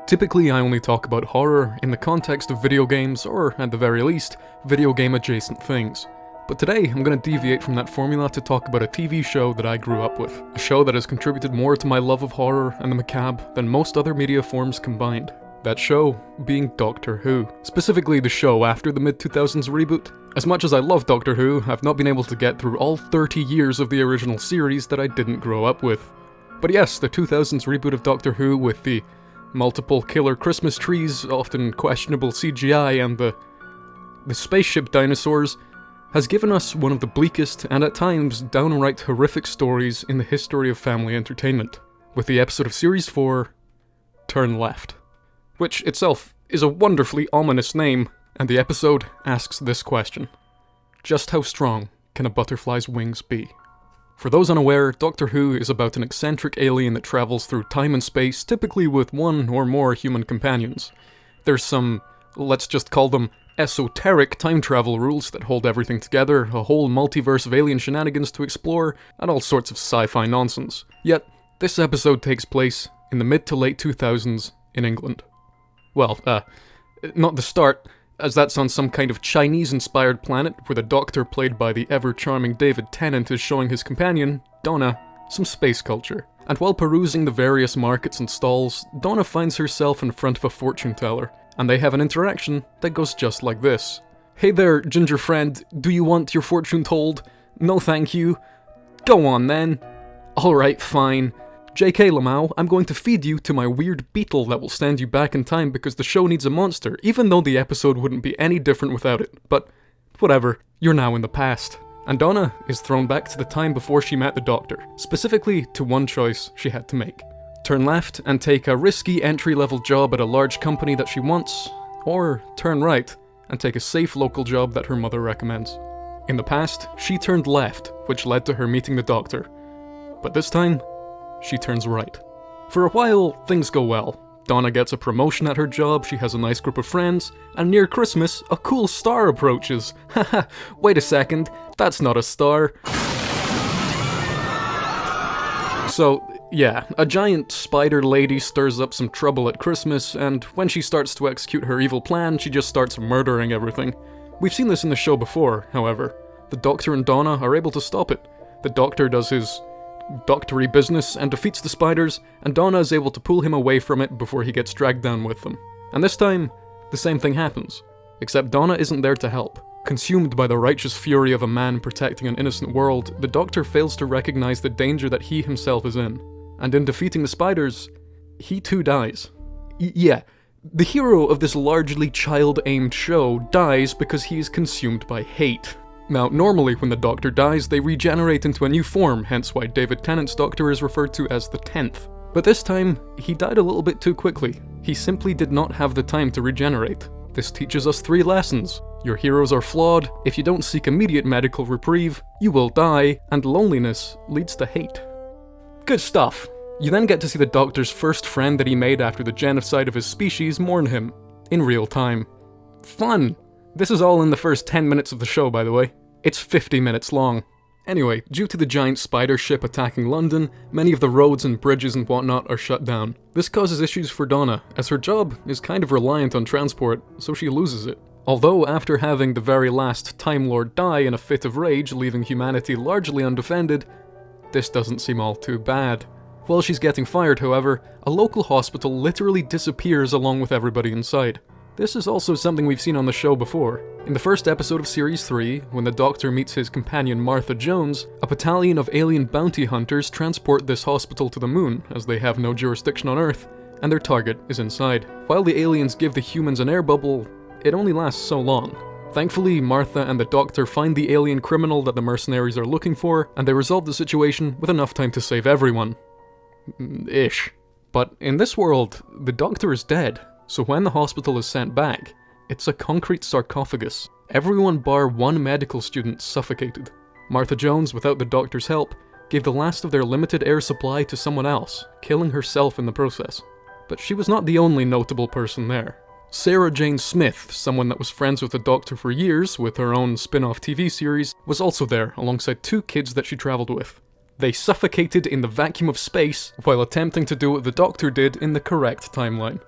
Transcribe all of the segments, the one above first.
Typically, I only talk about horror in the context of video games, or at the very least, video game adjacent things. But today, I'm going to deviate from that formula to talk about a TV show that I grew up with. A show that has contributed more to my love of horror and the macabre than most other media forms combined. That show being Doctor Who. Specifically the show after the mid-2000s reboot. As much as I love Doctor Who, I've not been able to get through all 30 years of the original series that I didn't grow up with. But yes, the 2000s reboot of Doctor Who with the multiple killer Christmas trees, often questionable CGI, and the spaceship dinosaurs has given us one of the bleakest and at times downright horrific stories in the history of family entertainment, with the episode of Series 4, Turn Left, which itself is a wonderfully ominous name, and the episode asks this question: just how strong can a butterfly's wings be? For those unaware, Doctor Who is about an eccentric alien that travels through time and space, typically with one or more human companions. There's some, let's just call them, esoteric time travel rules that hold everything together, a whole multiverse of alien shenanigans to explore, and all sorts of sci-fi nonsense. Yet, this episode takes place in the mid to late 2000s in England. Well, not the start, as that's on some kind of Chinese-inspired planet where the Doctor, played by the ever-charming David Tennant, is showing his companion, Donna, some space culture. And while perusing the various markets and stalls, Donna finds herself in front of a fortune teller, and they have an interaction that goes just like this. "Hey there, ginger friend, do you want your fortune told? No thank you. Go on then. Alright, fine. JK Lamau, I'm going to feed you to my weird beetle that will stand you back in time because the show needs a monster, even though the episode wouldn't be any different without it. But whatever, you're now in the past." And Donna is thrown back to the time before she met the Doctor, specifically to one choice she had to make. Turn left and take a risky entry-level job at a large company that she wants, or turn right and take a safe local job that her mother recommends. In the past, she turned left, which led to her meeting the Doctor. But this time, she turns right. For a while, things go well. Donna gets a promotion at her job, she has a nice group of friends, and near Christmas, a cool star approaches. Haha, wait a second, that's not a star. So, yeah, a giant spider lady stirs up some trouble at Christmas, and when she starts to execute her evil plan, she just starts murdering everything. We've seen this in the show before, however. The Doctor and Donna are able to stop it. The Doctor does his doctory business and defeats the spiders, and Donna is able to pull him away from it before he gets dragged down with them. And this time, the same thing happens. Except Donna isn't there to help. Consumed by the righteous fury of a man protecting an innocent world, the Doctor fails to recognize the danger that he himself is in. And in defeating the spiders, he too dies. Yeah, the hero of this largely child-aimed show dies because he is consumed by hate. Now, normally when the Doctor dies, they regenerate into a new form, hence why David Tennant's Doctor is referred to as the 10th. But this time, he died a little bit too quickly. He simply did not have the time to regenerate. This teaches us 3 lessons. Your heroes are flawed, if you don't seek immediate medical reprieve, you will die, and loneliness leads to hate. Good stuff. You then get to see the Doctor's first friend that he made after the genocide of his species mourn him, in real time. Fun! This is all in the first 10 minutes of the show, by the way. It's 50 minutes long. Anyway, due to the giant spider ship attacking London, many of the roads and bridges and whatnot are shut down. This causes issues for Donna, as her job is kind of reliant on transport, so she loses it. Although, after having the very last Time Lord die in a fit of rage, leaving humanity largely undefended, this doesn't seem all too bad. While she's getting fired, however, a local hospital literally disappears along with everybody inside. This is also something we've seen on the show before. In the first episode of Series 3, when the Doctor meets his companion Martha Jones, a battalion of alien bounty hunters transport this hospital to the moon, as they have no jurisdiction on Earth, and their target is inside. While the aliens give the humans an air bubble, it only lasts so long. Thankfully, Martha and the Doctor find the alien criminal that the mercenaries are looking for, and they resolve the situation with enough time to save everyone. Ish. But in this world, the Doctor is dead. So when the hospital is sent back, it's a concrete sarcophagus. Everyone bar one medical student suffocated. Martha Jones, without the Doctor's help, gave the last of their limited air supply to someone else, killing herself in the process. But she was not the only notable person there. Sarah Jane Smith, someone that was friends with the Doctor for years, with her own spin-off TV series, was also there, alongside 2 kids that she travelled with. They suffocated in the vacuum of space while attempting to do what the Doctor did in the correct timeline.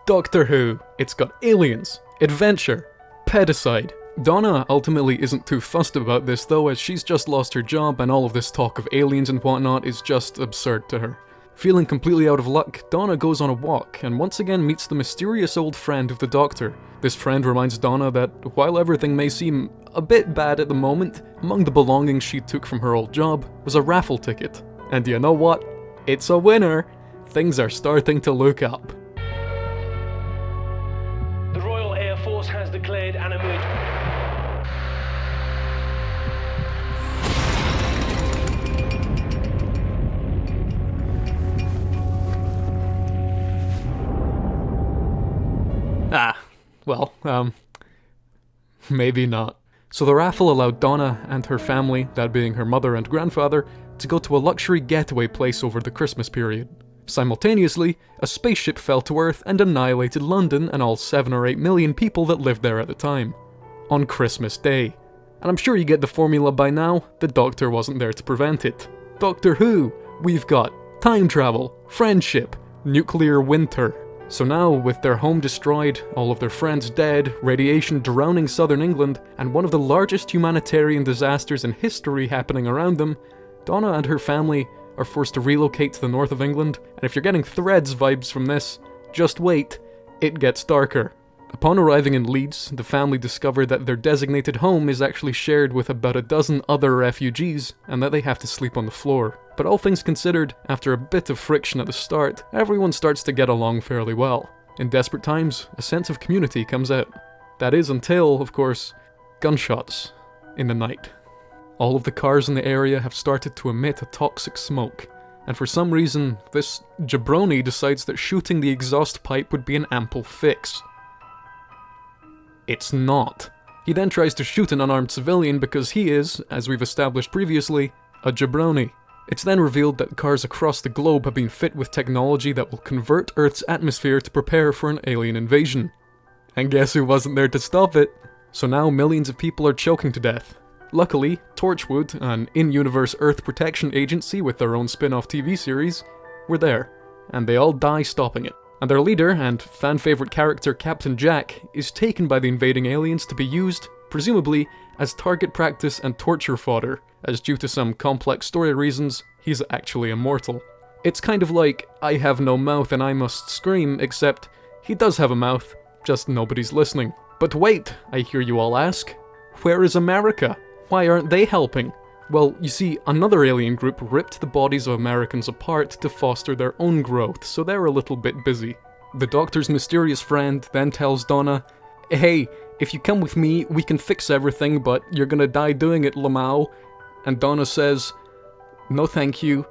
Doctor Who. It's got aliens, adventure, pedicide. Donna ultimately isn't too fussed about this though, as she's just lost her job and all of this talk of aliens and whatnot is just absurd to her. Feeling completely out of luck, Donna goes on a walk and once again meets the mysterious old friend of the Doctor. This friend reminds Donna that while everything may seem a bit bad at the moment, among the belongings she took from her old job was a raffle ticket. And you know what? It's a winner! Things are starting to look up. The Royal Air Force has declared an emergency. Maybe not. So the raffle allowed Donna and her family, that being her mother and grandfather, to go to a luxury getaway place over the Christmas period. Simultaneously, a spaceship fell to Earth and annihilated London and all 7 or 8 million people that lived there at the time. On Christmas Day. And I'm sure you get the formula by now, the Doctor wasn't there to prevent it. Doctor Who, we've got time travel, friendship, nuclear winter. So now, with their home destroyed, all of their friends dead, radiation drowning southern England, and one of the largest humanitarian disasters in history happening around them, Donna and her family are forced to relocate to the north of England, and if you're getting Threads vibes from this, just wait, it gets darker. Upon arriving in Leeds, the family discover that their designated home is actually shared with about a dozen other refugees, and that they have to sleep on the floor. But all things considered, after a bit of friction at the start, everyone starts to get along fairly well. In desperate times, a sense of community comes out. That is until, of course, gunshots in the night. All of the cars in the area have started to emit a toxic smoke, and for some reason, this jabroni decides that shooting the exhaust pipe would be an ample fix. It's not. He then tries to shoot an unarmed civilian because he is, as we've established previously, a jabroni. It's then revealed that cars across the globe have been fit with technology that will convert Earth's atmosphere to prepare for an alien invasion. And guess who wasn't there to stop it? So now millions of people are choking to death. Luckily, Torchwood, an in-universe Earth protection agency with their own spin-off TV series, were there, and they all die stopping it. And their leader, and fan-favourite character Captain Jack, is taken by the invading aliens to be used, presumably, as target practice and torture fodder, as due to some complex story reasons, he's actually immortal. It's kind of like, I have no mouth and I must scream, except he does have a mouth, just nobody's listening. But wait, I hear you all ask, where is America? Why aren't they helping? Well, you see, another alien group ripped the bodies of Americans apart to foster their own growth, so they're a little bit busy. The Doctor's mysterious friend then tells Donna, hey, if you come with me, we can fix everything, but you're gonna die doing it, Lamau. And Donna says, no thank you,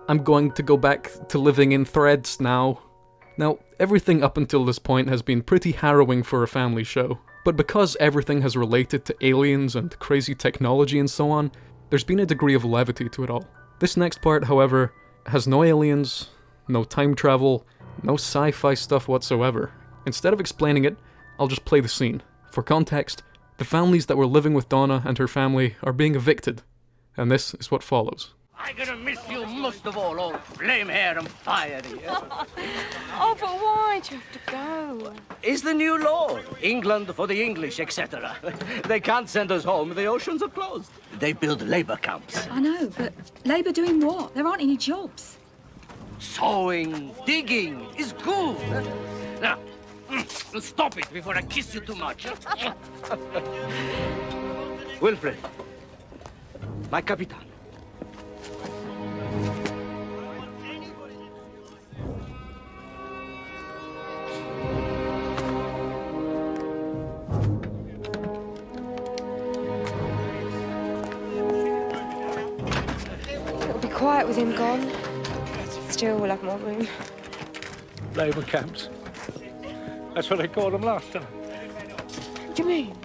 I'm going to go back to living in Threads now. Now, everything up until this point has been pretty harrowing for a family show, but because everything has related to aliens and crazy technology and so on, there's been a degree of levity to it all. This next part, however, has no aliens, no time travel, no sci-fi stuff whatsoever. Instead of explaining it, I'll just play the scene. For context, the families that were living with Donna and her family are being evicted, and this is what follows. I'm gonna miss you most of all, old flame hair and fiery. Oh, but why'd you have to go? Is the new law. England for the English, etc. They can't send us home. The oceans are closed. They build labor camps. I know, but Labour doing what? There aren't any jobs. Sowing, digging is good. Now, stop it before I kiss you too much. Wilfred, my capitan. It'll be quiet with him gone. Still, we'll have more room. Labour camps. That's what they called them last time. What do you mean?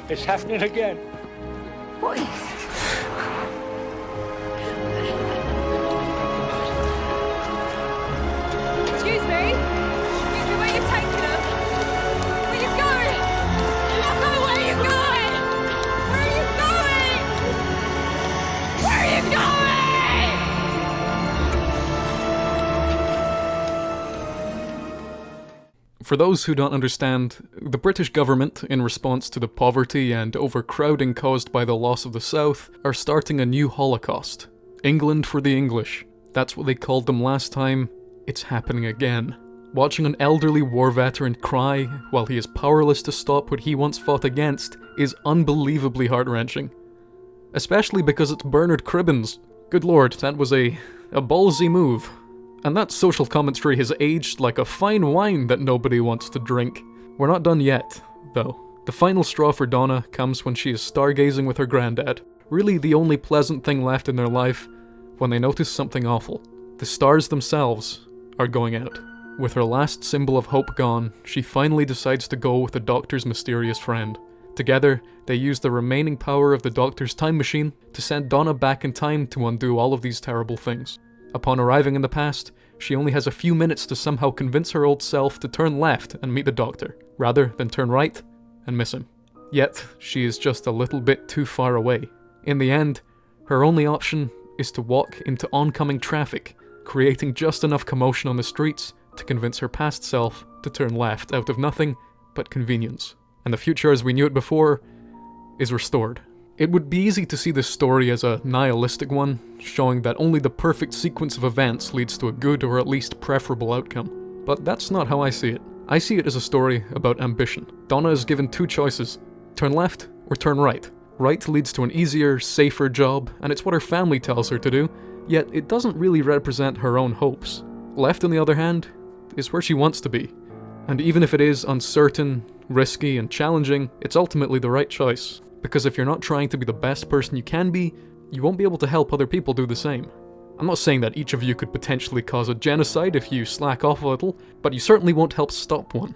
It's happening again. What is? Excuse me? Excuse me, where are you taking them? Where are you going? Look, where are you going? Where are you going? Where are you going? For those who don't understand, the British government, in response to the poverty and overcrowding caused by the loss of the South, are starting a new Holocaust. England for the English. That's what they called them last time. It's happening again. Watching an elderly war veteran cry while he is powerless to stop what he once fought against is unbelievably heart-wrenching. Especially because it's Bernard Cribbins. Good lord, that was a ballsy move. And that social commentary has aged like a fine wine that nobody wants to drink. We're not done yet, though. The final straw for Donna comes when she is stargazing with her granddad. Really the only pleasant thing left in their life, when they notice something awful. The stars themselves are going out. With her last symbol of hope gone, she finally decides to go with the Doctor's mysterious friend. Together, they use the remaining power of the Doctor's time machine to send Donna back in time to undo all of these terrible things. Upon arriving in the past, she only has a few minutes to somehow convince her old self to turn left and meet the Doctor, rather than turn right and miss him. Yet, she is just a little bit too far away. In the end, her only option is to walk into oncoming traffic, creating just enough commotion on the streets to convince her past self to turn left out of nothing but convenience. And the future as we knew it before is restored. It would be easy to see this story as a nihilistic one, showing that only the perfect sequence of events leads to a good or at least preferable outcome. But that's not how I see it. I see it as a story about ambition. Donna is given two choices: turn left or turn right. Right leads to an easier, safer job, and it's what her family tells her to do, yet it doesn't really represent her own hopes. Left, on the other hand, is where she wants to be. And even if it is uncertain, risky, and challenging, it's ultimately the right choice. Because if you're not trying to be the best person you can be, you won't be able to help other people do the same. I'm not saying that each of you could potentially cause a genocide if you slack off a little, but you certainly won't help stop one.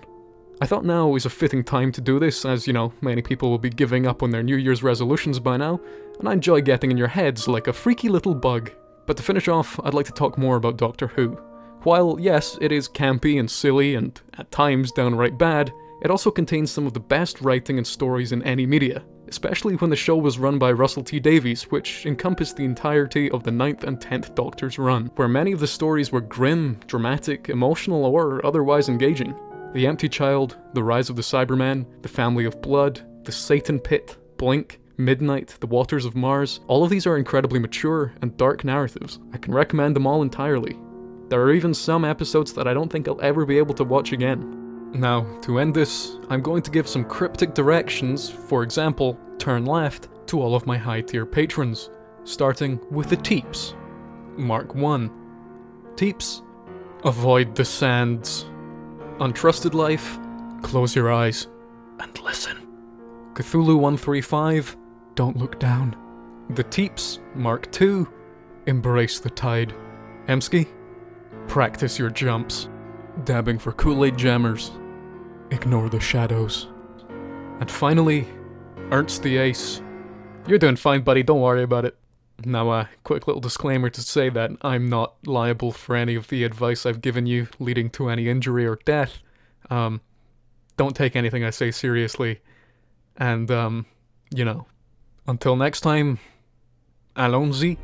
I thought now is a fitting time to do this, as, many people will be giving up on their New Year's resolutions by now, and I enjoy getting in your heads like a freaky little bug. But to finish off, I'd like to talk more about Doctor Who. While, yes, it is campy and silly and, at times, downright bad, it also contains some of the best writing and stories in any media, especially when the show was run by Russell T Davies, which encompassed the entirety of the 9th and 10th Doctor's run, where many of the stories were grim, dramatic, emotional, or otherwise engaging. The Empty Child, The Rise of the Cyberman, The Family of Blood, The Satan Pit, Blink, Midnight, The Waters of Mars, all of these are incredibly mature and dark narratives. I can recommend them all entirely. There are even some episodes that I don't think I'll ever be able to watch again. Now, to end this, I'm going to give some cryptic directions, for example, turn left, to all of my high-tier patrons, starting with the TEEPS. Mark 1. TEEPS, avoid the sands. Untrusted Life, close your eyes and listen. Cthulhu 135, don't look down. The TEEPS, Mark 2, embrace the tide. Emski, practice your jumps. Dabbing for Kool-Aid jammers, ignore the shadows. And finally, ERNST the Ace. You're doing fine, buddy, don't worry about it. Now, a quick little disclaimer to say that I'm not liable for any of the advice I've given you leading to any injury or death. Don't take anything I say seriously. And, until next time, allons-y.